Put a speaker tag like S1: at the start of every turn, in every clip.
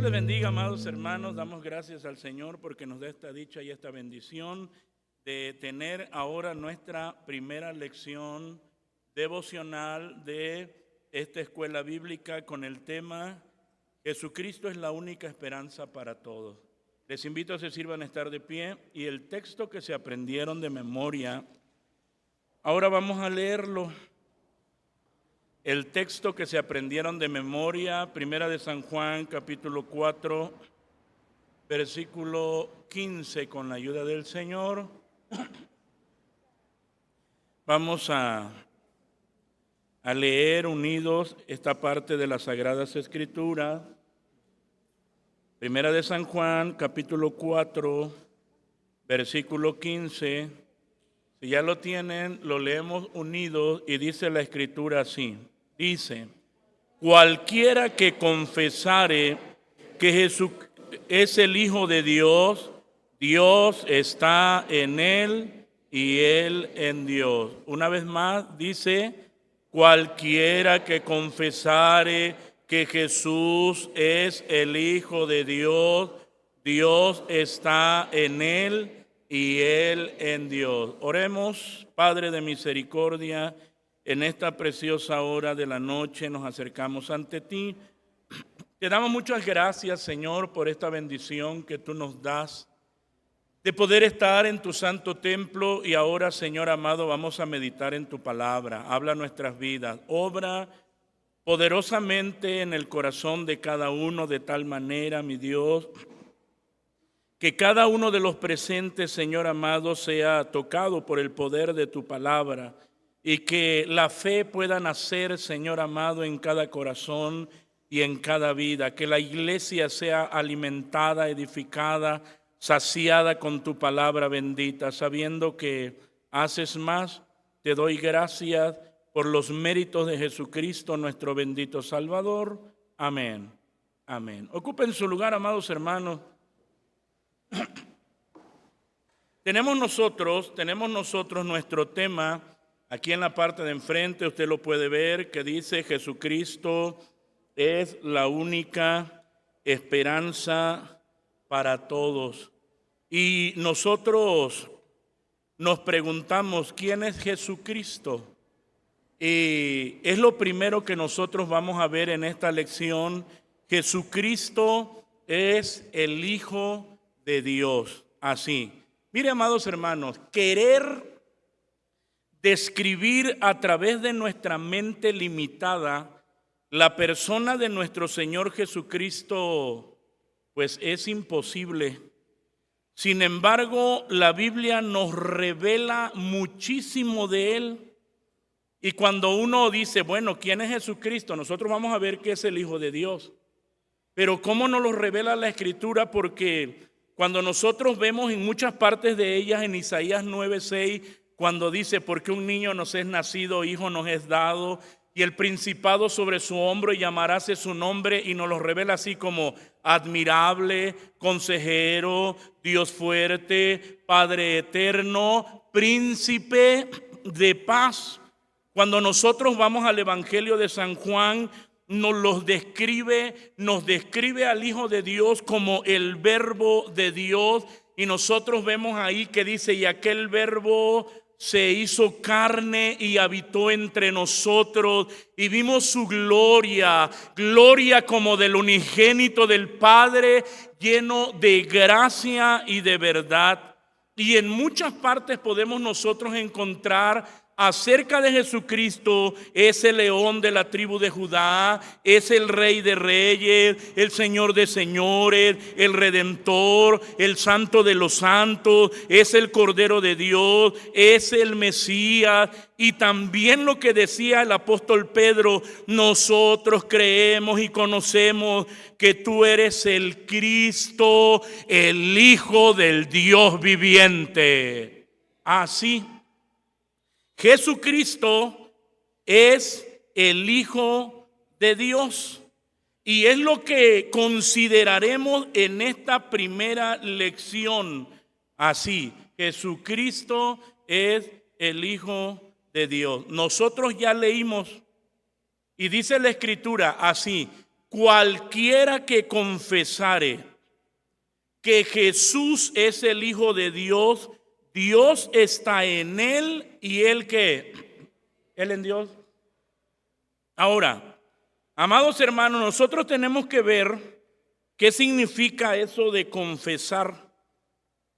S1: Dios les bendiga, amados hermanos. Damos gracias al Señor porque nos da esta dicha y esta bendición de tener ahora nuestra primera lección devocional de esta escuela bíblica con el tema Jesucristo es la única esperanza para todos. Les invito a que se sirvan a estar de pie y el texto que se aprendieron de memoria, ahora vamos a leerlo. El texto que se aprendieron de memoria, Primera de San Juan, capítulo 4, versículo 15, con la ayuda del Señor. Vamos a leer unidos esta parte de las Sagradas Escrituras. Primera de San Juan, capítulo 4, versículo 15. Si ya lo tienen, lo leemos unidos y dice la Escritura así. Dice, cualquiera que confesare que Jesús es el Hijo de Dios, Dios está en él y él en Dios. Una vez más dice, cualquiera que confesare que Jesús es el Hijo de Dios, Dios está en él y él en Dios. Oremos, Padre de misericordia. En esta preciosa hora de la noche nos acercamos ante ti. Te damos muchas gracias, Señor, por esta bendición que tú nos das de poder estar en tu santo templo. Y ahora, Señor amado, vamos a meditar en tu palabra. Habla nuestras vidas. Obra poderosamente en el corazón de cada uno de tal manera, mi Dios, que cada uno de los presentes, Señor amado, sea tocado por el poder de tu palabra. Y que la fe pueda nacer, Señor amado, en cada corazón y en cada vida. Que la iglesia sea alimentada, edificada, saciada con tu palabra bendita. Sabiendo que haces más, te doy gracias por los méritos de Jesucristo, nuestro bendito Salvador. Amén. Amén. Ocupen su lugar, amados hermanos. Tenemos nosotros nuestro tema. Aquí en la parte de enfrente usted lo puede ver, que dice Jesucristo es la única esperanza para todos. Y nosotros nos preguntamos, ¿quién es Jesucristo? Y es lo primero que nosotros vamos a ver en esta lección. Jesucristo es el Hijo de Dios. Así. Mire, amados hermanos, querer describir a través de nuestra mente limitada la persona de nuestro Señor Jesucristo, pues es imposible. Sin embargo, la Biblia nos revela muchísimo de Él. Y cuando uno dice, bueno, ¿quién es Jesucristo? Nosotros vamos a ver que es el Hijo de Dios. Pero ¿cómo nos lo revela la Escritura? Porque cuando nosotros vemos en muchas partes de ellas, en Isaías 9:6, cuando dice, porque un niño nos es nacido, hijo nos es dado, y el principado sobre su hombro, y llamarase su nombre, y nos lo revela así como admirable, consejero, Dios fuerte, Padre eterno, príncipe de paz. Cuando nosotros vamos al Evangelio de San Juan, nos describe al Hijo de Dios como el Verbo de Dios, y nosotros vemos ahí que dice, y aquel Verbo se hizo carne y habitó entre nosotros, y vimos su gloria como del unigénito del Padre, lleno de gracia y de verdad. Y en muchas partes podemos nosotros encontrar acerca de Jesucristo, es el león de la tribu de Judá, es el rey de reyes, el señor de señores, el redentor, el santo de los santos, es el cordero de Dios, es el Mesías. Y también lo que decía el apóstol Pedro, nosotros creemos y conocemos que tú eres el Cristo, el Hijo del Dios viviente. Así. Jesucristo es el Hijo de Dios y es lo que consideraremos en esta primera lección. Así, Jesucristo es el Hijo de Dios. Nosotros ya leímos y dice la Escritura así, cualquiera que confesare que Jesús es el Hijo de Dios, Dios está en él y él ¿qué? Él en Dios. Ahora, amados hermanos, nosotros tenemos que ver qué significa eso de confesar.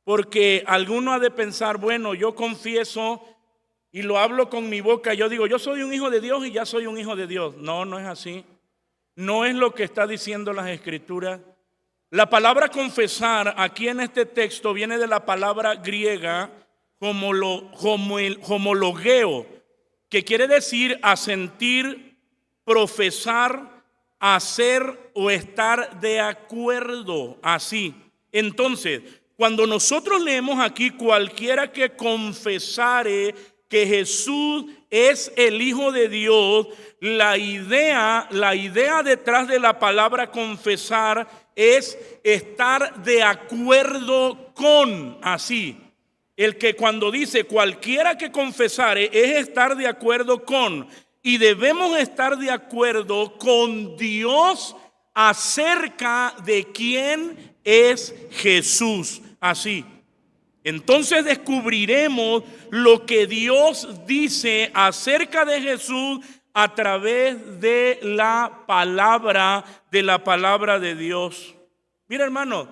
S1: Porque alguno ha de pensar, bueno, yo confieso y lo hablo con mi boca. Yo digo, yo soy un hijo de Dios y ya soy un hijo de Dios. No, no es así. No es lo que está diciendo las Escrituras. La palabra confesar aquí en este texto viene de la palabra griega homologeo, que quiere decir asentir, profesar, hacer o estar de acuerdo. Así. Entonces, cuando nosotros leemos aquí cualquiera que confesare que Jesús es el Hijo de Dios, la idea detrás de la palabra confesar es estar de acuerdo con, así. El que cuando dice cualquiera que confesare es estar de acuerdo con, y debemos estar de acuerdo con Dios acerca de quién es Jesús. Así. Entonces descubriremos lo que Dios dice acerca de Jesús a través de la palabra de Dios. Mira, hermano,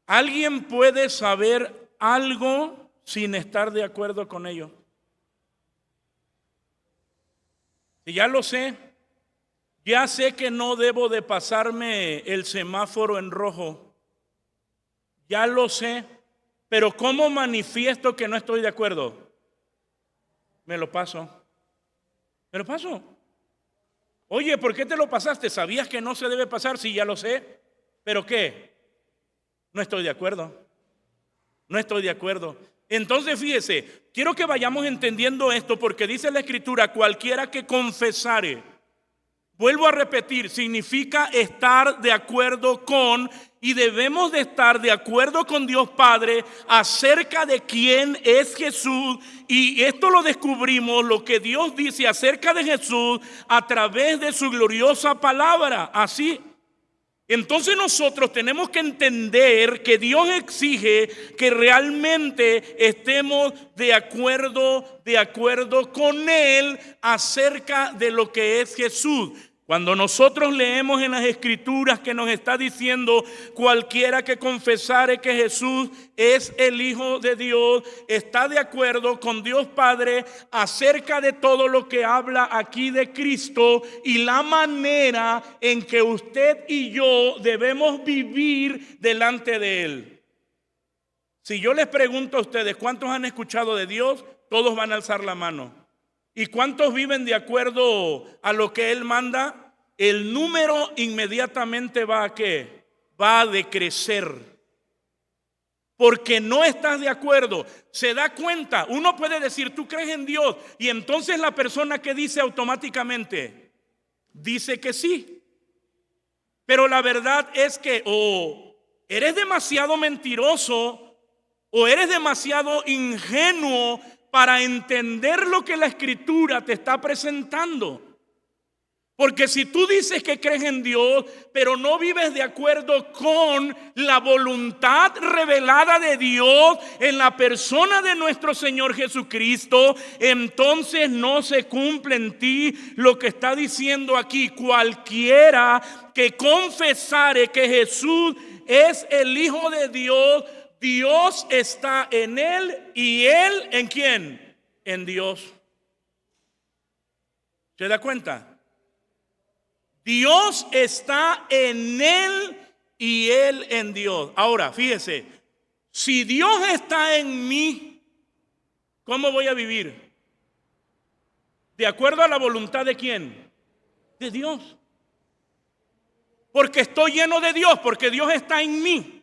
S1: ¿alguien puede saber algo sin estar de acuerdo con ello? Si ya lo sé, ya sé que no debo de pasarme el semáforo en rojo. Ya lo sé, pero ¿cómo manifiesto que no estoy de acuerdo? Me lo paso. Oye, ¿por qué te lo pasaste? ¿Sabías que no se debe pasar? Sí, ya lo sé. ¿Pero qué? No estoy de acuerdo. Entonces, fíjese, quiero que vayamos entendiendo esto porque dice la Escritura, cualquiera que confesare. Vuelvo a repetir, significa estar de acuerdo con, y debemos de estar de acuerdo con Dios Padre acerca de quién es Jesús. Y esto lo descubrimos, lo que Dios dice acerca de Jesús a través de su gloriosa palabra. Así. Entonces nosotros tenemos que entender que Dios exige que realmente estemos de acuerdo con Él acerca de lo que es Jesús. Cuando nosotros leemos en las Escrituras que nos está diciendo cualquiera que confesare que Jesús es el Hijo de Dios, está de acuerdo con Dios Padre acerca de todo lo que habla aquí de Cristo y la manera en que usted y yo debemos vivir delante de Él. Si yo les pregunto a ustedes, ¿cuántos han escuchado de Dios? Todos van a alzar la mano. ¿Y cuántos viven de acuerdo a lo que Él manda? El número inmediatamente va a ¿qué? Va a decrecer. Porque no estás de acuerdo. Se da cuenta. Uno puede decir, tú crees en Dios. Y entonces la persona que dice automáticamente, dice que sí. Pero la verdad es que o eres demasiado mentiroso o eres demasiado ingenuo para entender lo que la Escritura te está presentando. Porque si tú dices que crees en Dios, pero no vives de acuerdo con la voluntad revelada de Dios en la persona de nuestro Señor Jesucristo, entonces no se cumple en ti lo que está diciendo aquí. Cualquiera que confesare que Jesús es el Hijo de Dios, Dios está en él y él ¿en quién? En Dios. ¿Se da cuenta? Dios está en él y él en Dios. Ahora, fíjese, si Dios está en mí, ¿cómo voy a vivir? ¿De acuerdo a la voluntad de quién? De Dios. Porque estoy lleno de Dios, porque Dios está en mí.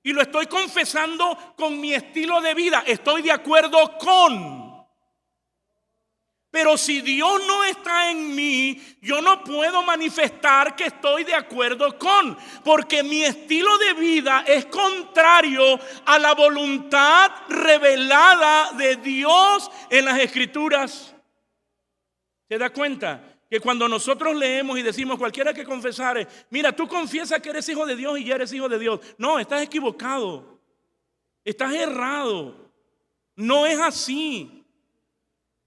S1: Y lo estoy confesando con mi estilo de vida. Estoy de acuerdo con. Pero si Dios no está en mí, yo no puedo manifestar que estoy de acuerdo con. Porque mi estilo de vida es contrario a la voluntad revelada de Dios en las Escrituras. ¿Se da cuenta? que cuando nosotros leemos y decimos cualquiera que confesare, mira, tú confiesas que eres hijo de Dios y ya eres hijo de Dios. No, estás equivocado. Estás errado. No es así.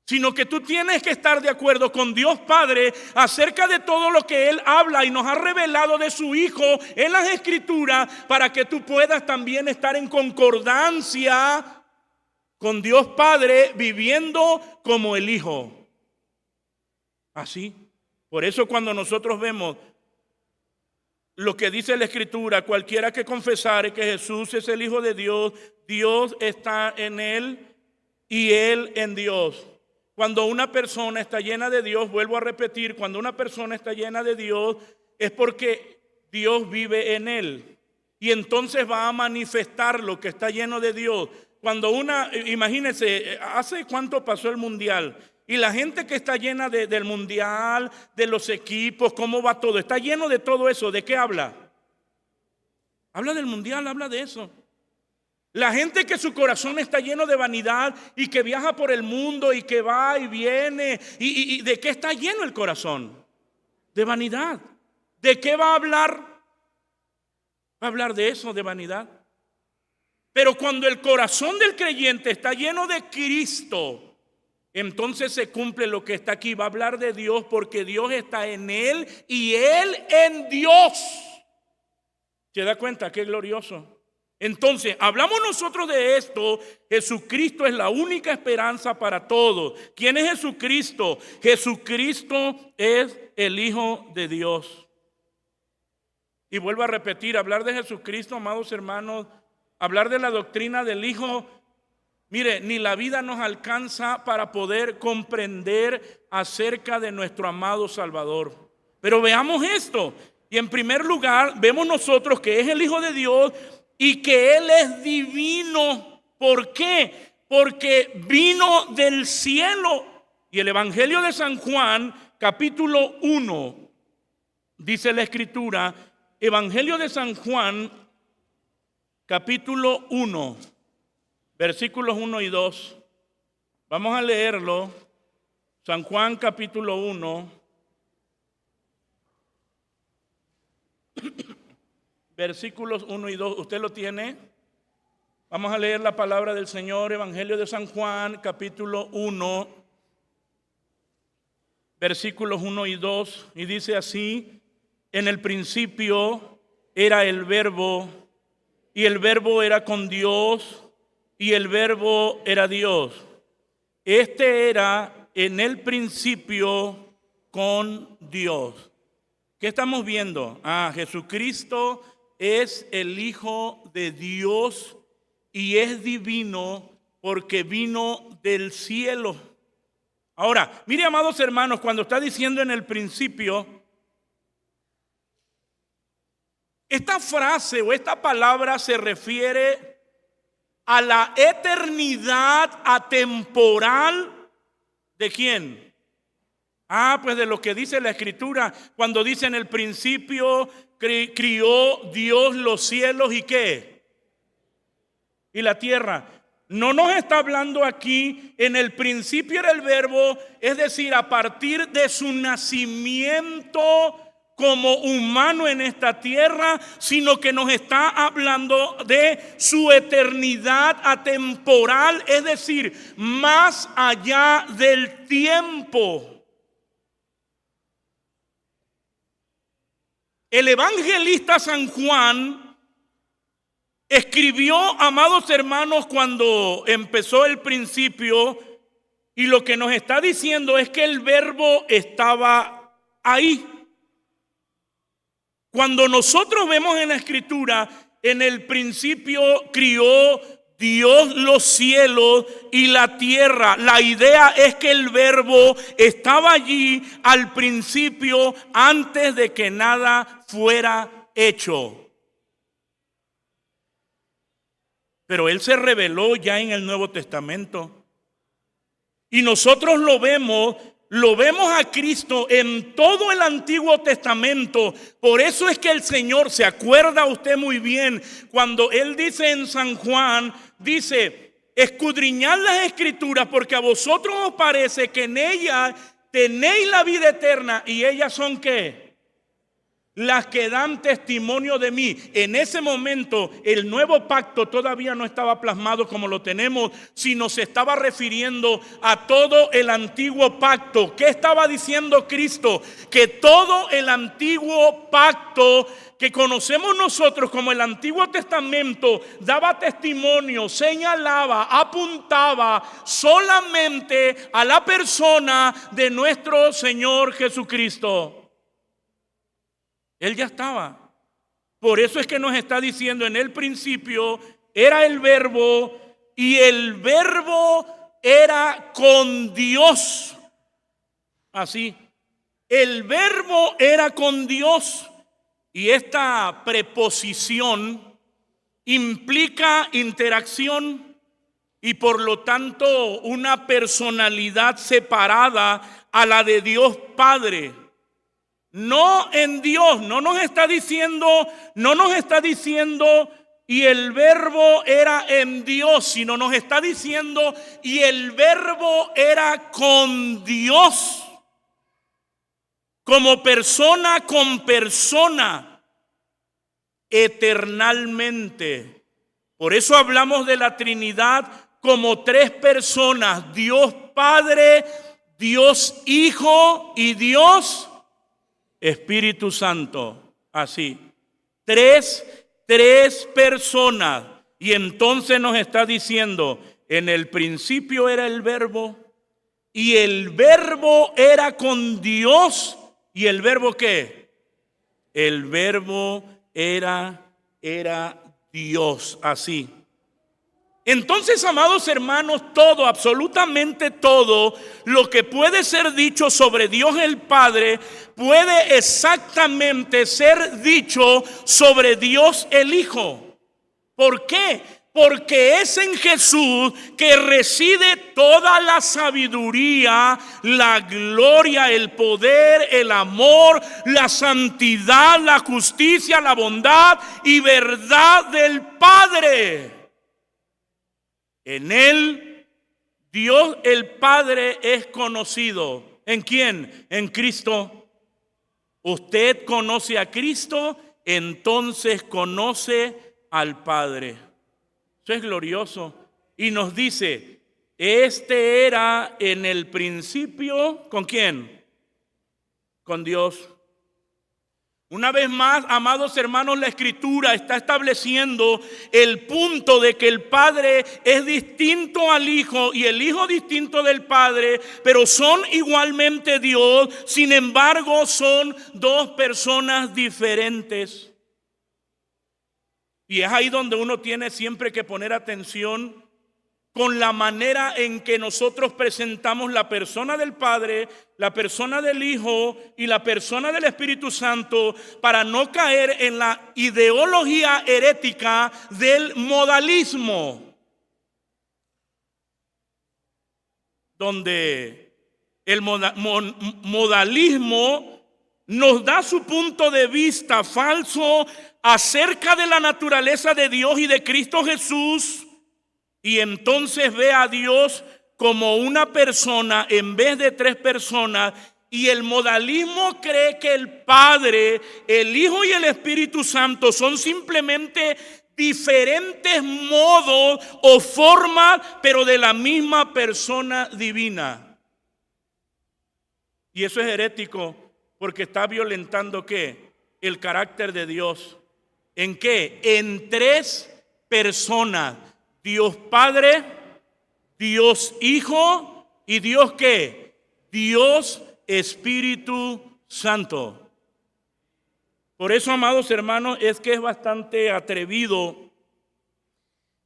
S1: Sino que tú tienes que estar de acuerdo con Dios Padre acerca de todo lo que Él habla y nos ha revelado de su Hijo en las Escrituras, para que tú puedas también estar en concordancia con Dios Padre, viviendo como el Hijo. Así. Por eso cuando nosotros vemos lo que dice la Escritura, cualquiera que confesare que Jesús es el Hijo de Dios, Dios está en él y él en Dios. Cuando una persona está llena de Dios, vuelvo a repetir, cuando una persona está llena de Dios es porque Dios vive en él. Y entonces va a manifestar lo que está lleno de Dios. Cuando imagínense, ¿hace cuánto pasó el mundial? Y la gente que está llena del mundial, de los equipos, cómo va todo, está lleno de todo eso. ¿De qué habla? Habla del mundial, habla de eso. La gente que su corazón está lleno de vanidad y que viaja por el mundo y que va y viene. ¿Y de qué está lleno el corazón? De vanidad. ¿De qué va a hablar? Va a hablar de eso, de vanidad. Pero cuando el corazón del creyente está lleno de Cristo, entonces se cumple lo que está aquí. Va a hablar de Dios porque Dios está en él y él en Dios. ¿Se da cuenta? Qué glorioso. Entonces, hablamos nosotros de esto. Jesucristo es la única esperanza para todos. ¿Quién es Jesucristo? Jesucristo es el Hijo de Dios. Y vuelvo a repetir, hablar de Jesucristo, amados hermanos, hablar de la doctrina del Hijo, mire, ni la vida nos alcanza para poder comprender acerca de nuestro amado Salvador. Pero veamos esto. Y en primer lugar, vemos nosotros que es el Hijo de Dios y que Él es divino. ¿Por qué? Porque vino del cielo. Y el Evangelio de San Juan, capítulo 1, dice la Escritura, Evangelio de San Juan, capítulo 1, versículos 1 y 2. Vamos a leerlo. San Juan capítulo 1, versículos 1 y 2. ¿Usted lo tiene? Vamos a leer la palabra del Señor. Evangelio de San Juan capítulo 1, versículos 1 y 2. Y dice así: en el principio era el Verbo, y el Verbo era con Dios, y el Verbo era Dios. Este era en el principio con Dios. ¿Qué estamos viendo? Jesucristo es el Hijo de Dios y es divino porque vino del cielo. Ahora, mire, amados hermanos, cuando está diciendo en el principio, esta frase o esta palabra se refiere a la eternidad atemporal ¿de quién? Pues de lo que dice la Escritura, cuando dice en el principio crió Dios los cielos y ¿qué? Y la tierra. No nos está hablando aquí, en el principio era el Verbo, es decir, a partir de su nacimiento como humano en esta tierra, sino que nos está hablando de su eternidad atemporal, es decir, más allá del tiempo. El evangelista San Juan escribió, amados hermanos, cuando empezó el principio, y lo que nos está diciendo es que el Verbo estaba ahí. Cuando nosotros vemos en la Escritura, en el principio crió Dios los cielos y la tierra. La idea es que el Verbo estaba allí al principio, antes de que nada fuera hecho. Pero Él se reveló ya en el Nuevo Testamento. Y nosotros lo vemos a Cristo en todo el Antiguo Testamento. Por eso es que el Señor, se acuerda usted muy bien, cuando Él dice en San Juan, dice: escudriñad las Escrituras porque a vosotros os parece que en ellas tenéis la vida eterna, y ellas son ¿qué? Las que dan testimonio de mí. En ese momento el nuevo pacto todavía no estaba plasmado como lo tenemos, sino se estaba refiriendo a todo el antiguo pacto. ¿Qué estaba diciendo Cristo? Que todo el antiguo pacto que conocemos nosotros como el Antiguo Testamento daba testimonio, señalaba, apuntaba solamente a la persona de nuestro Señor Jesucristo. Él ya estaba. Por eso es que nos está diciendo: en el principio era el Verbo, y el Verbo era con Dios. Así, el Verbo era con Dios. Y esta preposición implica interacción y por lo tanto una personalidad separada a la de Dios Padre. No en Dios, no nos está diciendo y el Verbo era en Dios, sino nos está diciendo y el Verbo era con Dios, como persona con persona, eternalmente. Por eso hablamos de la Trinidad como tres personas: Dios Padre, Dios Hijo y Dios Espíritu Santo. Así, tres personas. Y entonces nos está diciendo: en el principio era el Verbo, y el Verbo era con Dios. ¿Y el Verbo qué? El Verbo era Dios. Así. Entonces, amados hermanos, todo, absolutamente todo lo que puede ser dicho sobre Dios el Padre puede exactamente ser dicho sobre Dios el Hijo. ¿Por qué? Porque es en Jesús que reside toda la sabiduría, la gloria, el poder, el amor, la santidad, la justicia, la bondad y verdad del Padre. En Él, Dios el Padre es conocido. ¿En quién? En Cristo. Usted conoce a Cristo, entonces conoce al Padre. Eso es glorioso. Y nos dice: este era en el principio, ¿con quién? Con Dios. Una vez más, amados hermanos, la Escritura está estableciendo el punto de que el Padre es distinto al Hijo y el Hijo distinto del Padre, pero son igualmente Dios. Sin embargo, son dos personas diferentes. Y es ahí donde uno tiene siempre que poner atención con la manera en que nosotros presentamos la persona del Padre, la persona del Hijo y la persona del Espíritu Santo, para no caer en la ideología herética del modalismo, donde el modalismo nos da su punto de vista falso acerca de la naturaleza de Dios y de Cristo Jesús. Y entonces ve a Dios como una persona en vez de tres personas. Y el modalismo cree que el Padre, el Hijo y el Espíritu Santo son simplemente diferentes modos o formas, pero de la misma persona divina. Y eso es herético, porque está violentando ¿qué? El carácter de Dios. ¿En qué? En tres personas. Dios Padre, Dios Hijo y Dios ¿qué? Dios Espíritu Santo. Por eso, amados hermanos, es que es bastante atrevido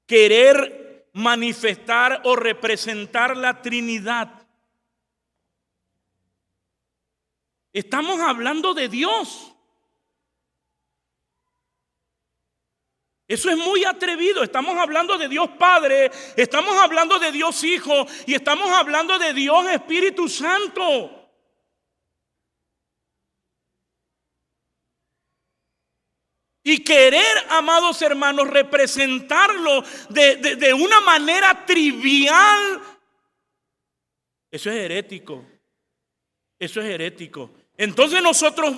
S1: querer manifestar o representar la Trinidad. Estamos hablando de Dios. Eso es muy atrevido. Estamos hablando de Dios Padre, estamos hablando de Dios Hijo y estamos hablando de Dios Espíritu Santo. Y querer, amados hermanos, representarlo de una manera trivial, eso es herético. Eso es herético. Entonces nosotros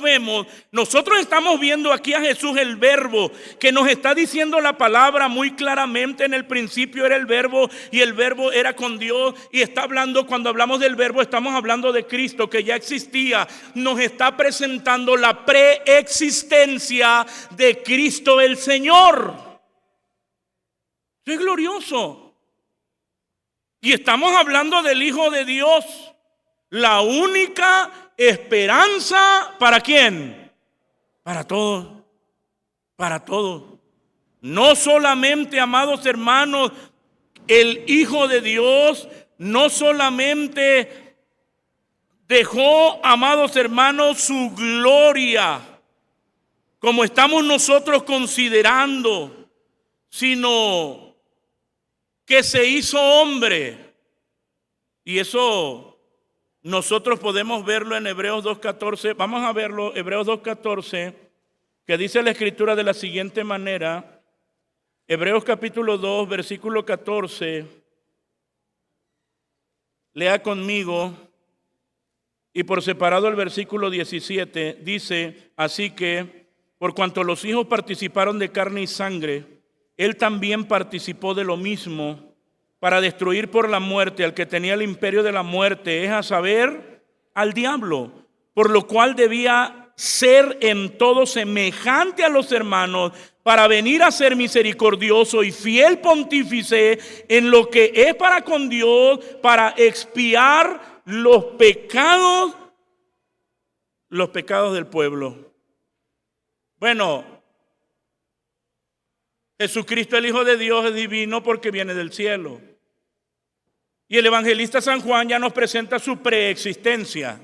S1: estamos viendo aquí a Jesús, el verbo, que nos está diciendo la palabra muy claramente. En el principio era el verbo y el verbo era con Dios, y está hablando, cuando hablamos del verbo estamos hablando de Cristo, que ya existía. Nos está presentando la preexistencia de Cristo el Señor. Eso es glorioso. Y estamos hablando del Hijo de Dios, la única esperanza. ¿Para quién? Para todos. Para todos. No solamente, amados hermanos, el Hijo de Dios no solamente dejó, amados hermanos, su gloria, como estamos nosotros considerando, sino que se hizo hombre. Y eso nosotros podemos verlo en Hebreos 2:14. Vamos a verlo, Hebreos 2:14, que dice la Escritura de la siguiente manera. Hebreos capítulo 2, versículo 14. Lea conmigo. Y por separado el versículo 17. Dice: así que, por cuanto los hijos participaron de carne y sangre, Él también participó de lo mismo, para destruir por la muerte al que tenía el imperio de la muerte, es a saber, al diablo, por lo cual debía ser en todo semejante a los hermanos, para venir a ser misericordioso y fiel pontífice en lo que es para con Dios, para expiar los pecados del pueblo. Bueno, Jesucristo, el Hijo de Dios, es divino porque viene del cielo. Y el evangelista San Juan ya nos presenta su preexistencia.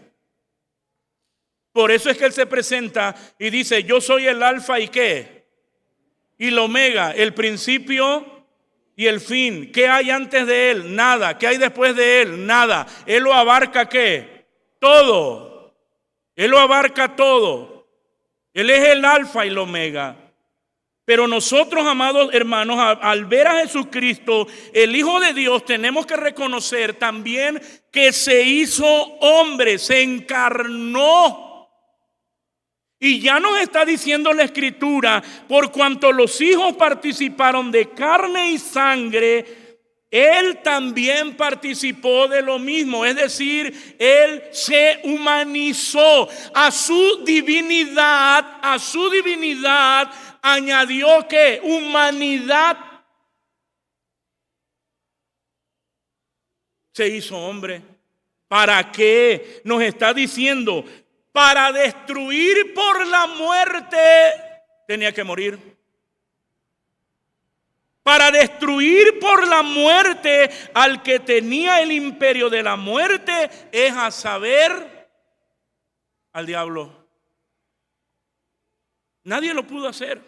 S1: Por eso es que él se presenta y dice: yo soy el alfa y ¿qué? Y el omega, el principio y el fin. ¿Qué hay antes de él? Nada. ¿Qué hay después de él? Nada. Él lo abarca ¿qué? Todo. Él lo abarca todo. Él es el alfa y el omega. Pero nosotros, amados hermanos, al ver a Jesucristo, el Hijo de Dios, tenemos que reconocer también que se hizo hombre, se encarnó. Y ya nos está diciendo la Escritura: por cuanto los hijos participaron de carne y sangre, Él también participó de lo mismo. Es decir, Él se humanizó. A su divinidad añadió ¿qué? Humanidad. Se hizo hombre. ¿Para qué? Nos está diciendo: para destruir por la muerte tenía que morir. Para destruir por la muerte al que tenía el imperio de la muerte, es a saber, al diablo. Nadie lo pudo hacer.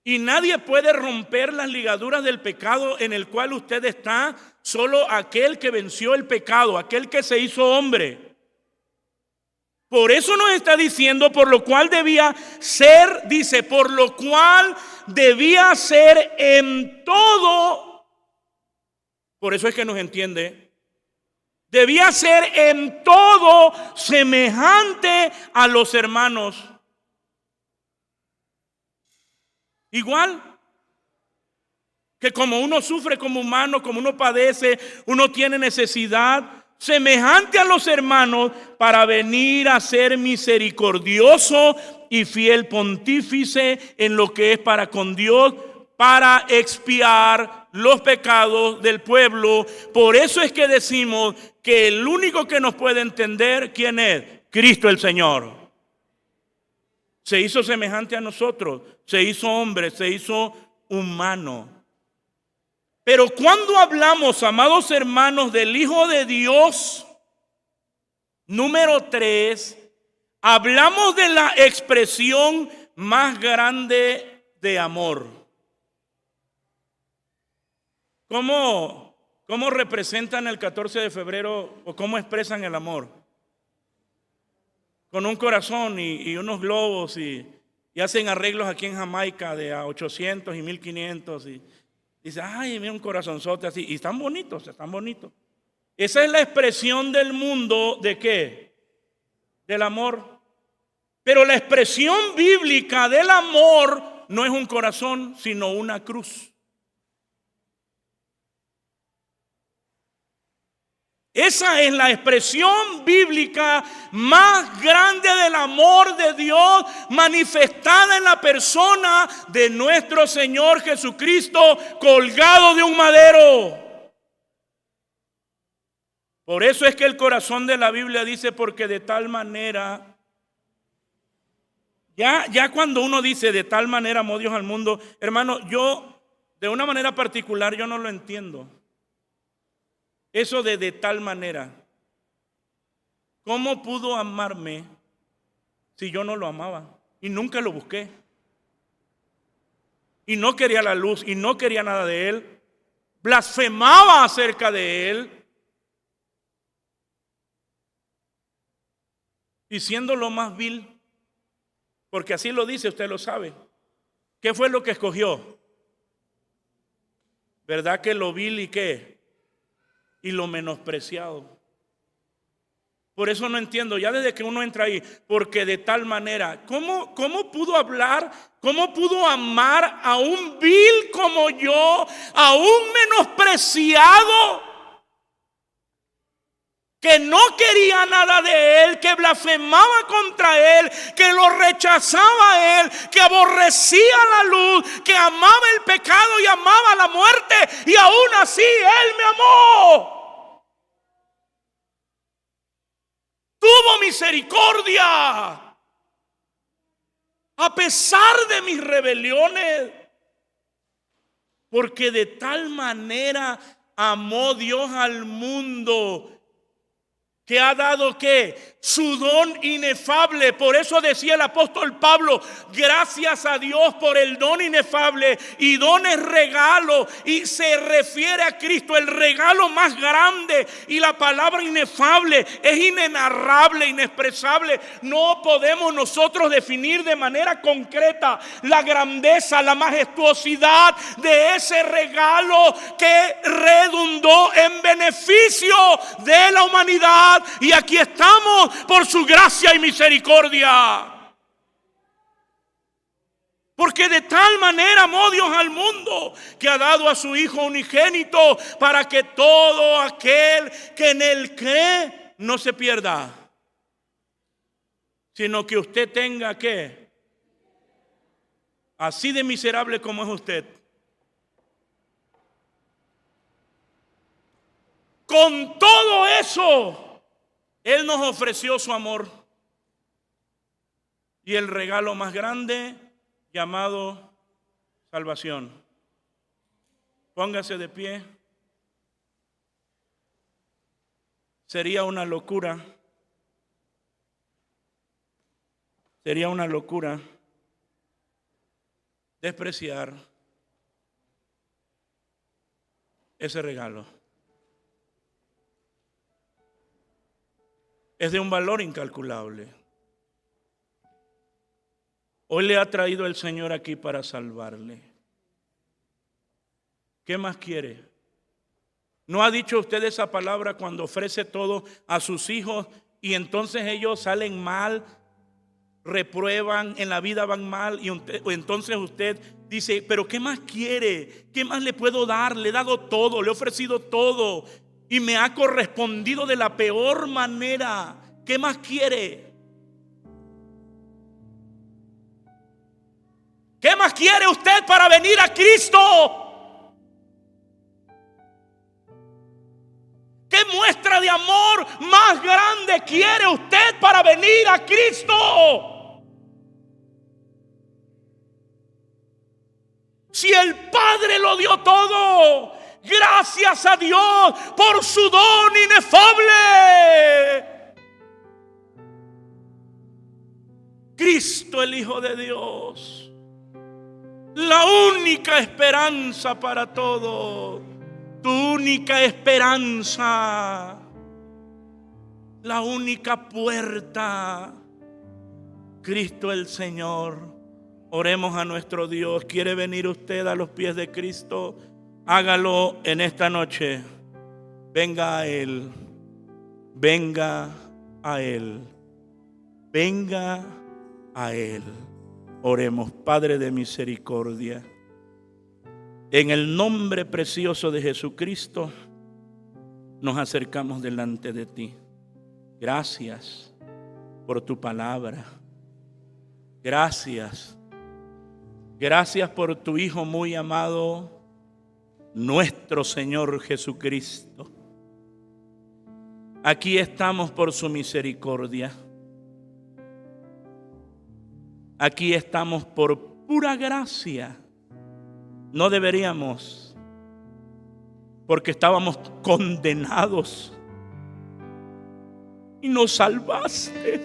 S1: Y nadie puede romper las ligaduras del pecado en el cual usted está, solo aquel que venció el pecado, aquel que se hizo hombre. Por eso nos está diciendo: por lo cual debía ser, dice, por lo cual debía ser en todo. Por eso es que nos entiende. Debía ser en todo semejante a los hermanos. Igual que como uno sufre como humano, como uno padece, uno tiene necesidad, semejante a los hermanos, para venir a ser misericordioso y fiel pontífice en lo que es para con Dios, para expiar los pecados del pueblo. Por eso es que decimos que el único que nos puede entender, ¿quién es? Cristo el Señor. Se hizo semejante a nosotros, se hizo hombre, se hizo humano. Pero cuando hablamos, amados hermanos, del Hijo de Dios, número 3, hablamos de la expresión más grande de amor. ¿Cómo representan el 14 de febrero o cómo expresan el amor? Con un corazón y unos globos y hacen arreglos aquí en Jamaica de a 800 y 1500 y dice: ay, mira un corazonzote así, y están bonitos. Esa es la expresión del mundo ¿de qué? Del amor. Pero la expresión bíblica del amor no es un corazón, sino una cruz. Esa es la expresión bíblica más grande del amor de Dios manifestada en la persona de nuestro Señor Jesucristo colgado de un madero. Por eso es que el corazón de la Biblia dice, porque de tal manera, ya cuando uno dice de tal manera amó Dios al mundo, hermano, yo de una manera particular yo no lo entiendo. Eso de tal manera. ¿Cómo pudo amarme si yo no lo amaba? Y nunca lo busqué. Y no quería la luz y no quería nada de él. Blasfemaba acerca de él. Y siendo lo más vil, porque así lo dice, usted lo sabe. ¿Qué fue lo que escogió? ¿Verdad que lo vil y qué? Y lo menospreciado. Por eso no entiendo, ya desde que uno entra ahí, porque de tal manera, ¿cómo pudo hablar? ¿Cómo pudo amar a un vil como yo, a un menospreciado que no quería nada de él, que blasfemaba contra él, que lo rechazaba a él, que aborrecía la luz, que amaba el pecado y amaba la muerte, y aún así él me amó? Tuvo misericordia a pesar de mis rebeliones, porque de tal manera amó Dios al mundo que ha dado ¿qué? Su don inefable. Por eso decía el apóstol Pablo, gracias a Dios por el don inefable. Y don es regalo, y se refiere a Cristo, el regalo más grande. Y la palabra inefable es inenarrable, inexpresable. No podemos nosotros definir de manera concreta la grandeza, la majestuosidad de ese regalo que redundó en beneficio de la humanidad. Y aquí estamos por su gracia y misericordia. Porque de tal manera amó Dios al mundo, que ha dado a su Hijo unigénito, para que todo aquel que en él cree no se pierda, sino que usted tenga ¿qué? Así de miserable como es usted, con todo eso Él nos ofreció su amor y el regalo más grande llamado salvación. Póngase de pie. Sería una locura despreciar ese regalo. Es de un valor incalculable. Hoy le ha traído el Señor aquí para salvarle. ¿Qué más quiere? ¿No ha dicho usted esa palabra cuando ofrece todo a sus hijos y entonces ellos salen mal, reprueban, en la vida van mal, y entonces usted dice, pero ¿qué más quiere? ¿Qué más le puedo dar? Le he dado todo, le he ofrecido todo y me ha correspondido de la peor manera. ¿Qué más quiere? ¿Qué más quiere usted para venir a Cristo? ¿Qué muestra de amor más grande quiere usted para venir a Cristo? Si el Padre lo dio todo, gracias a Dios por su don inefable. Cristo, el Hijo de Dios, la única esperanza para todos, tu única esperanza, la única puerta, Cristo el Señor. Oremos a nuestro Dios. ¿Quiere venir usted a los pies de Cristo? Hágalo en esta noche. Venga a Él, venga a Él, venga a Él. Oremos. Padre de misericordia, en el nombre precioso de Jesucristo, nos acercamos delante de ti. Gracias por tu palabra. Gracias. Gracias por tu Hijo muy amado, nuestro Señor Jesucristo. Aquí estamos por su misericordia. Aquí estamos por pura gracia. No deberíamos, porque estábamos condenados y nos salvaste.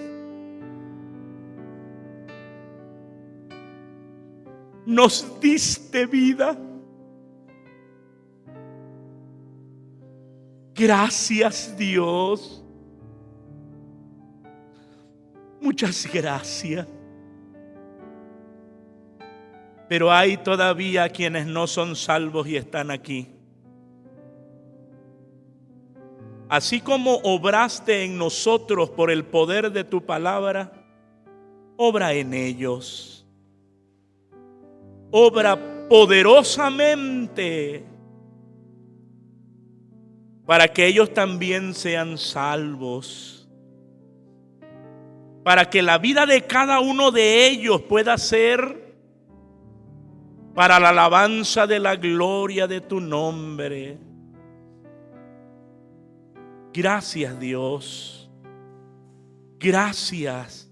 S1: Nos diste vida. Gracias, Dios. Muchas gracias. Pero hay todavía quienes no son salvos y están aquí. Así como obraste en nosotros por el poder de tu palabra, obra en ellos. Obra poderosamente para que ellos también sean salvos, para que la vida de cada uno de ellos pueda ser para la alabanza de la gloria de tu nombre. Gracias, Dios. Gracias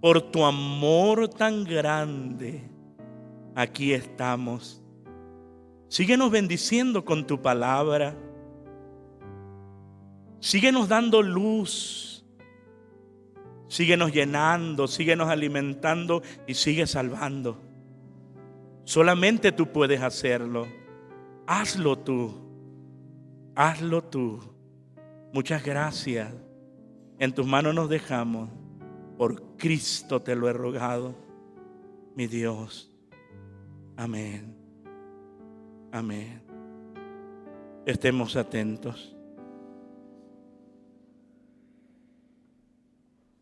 S1: por tu amor tan grande. Aquí estamos. Síguenos bendiciendo con tu palabra. Síguenos dando luz. Síguenos llenando, síguenos alimentando y sigue salvando. Solamente tú puedes hacerlo. Hazlo tú. Hazlo tú. Muchas gracias. En tus manos nos dejamos. Por Cristo te lo he rogado, mi Dios. Amén. Amén. Estemos atentos.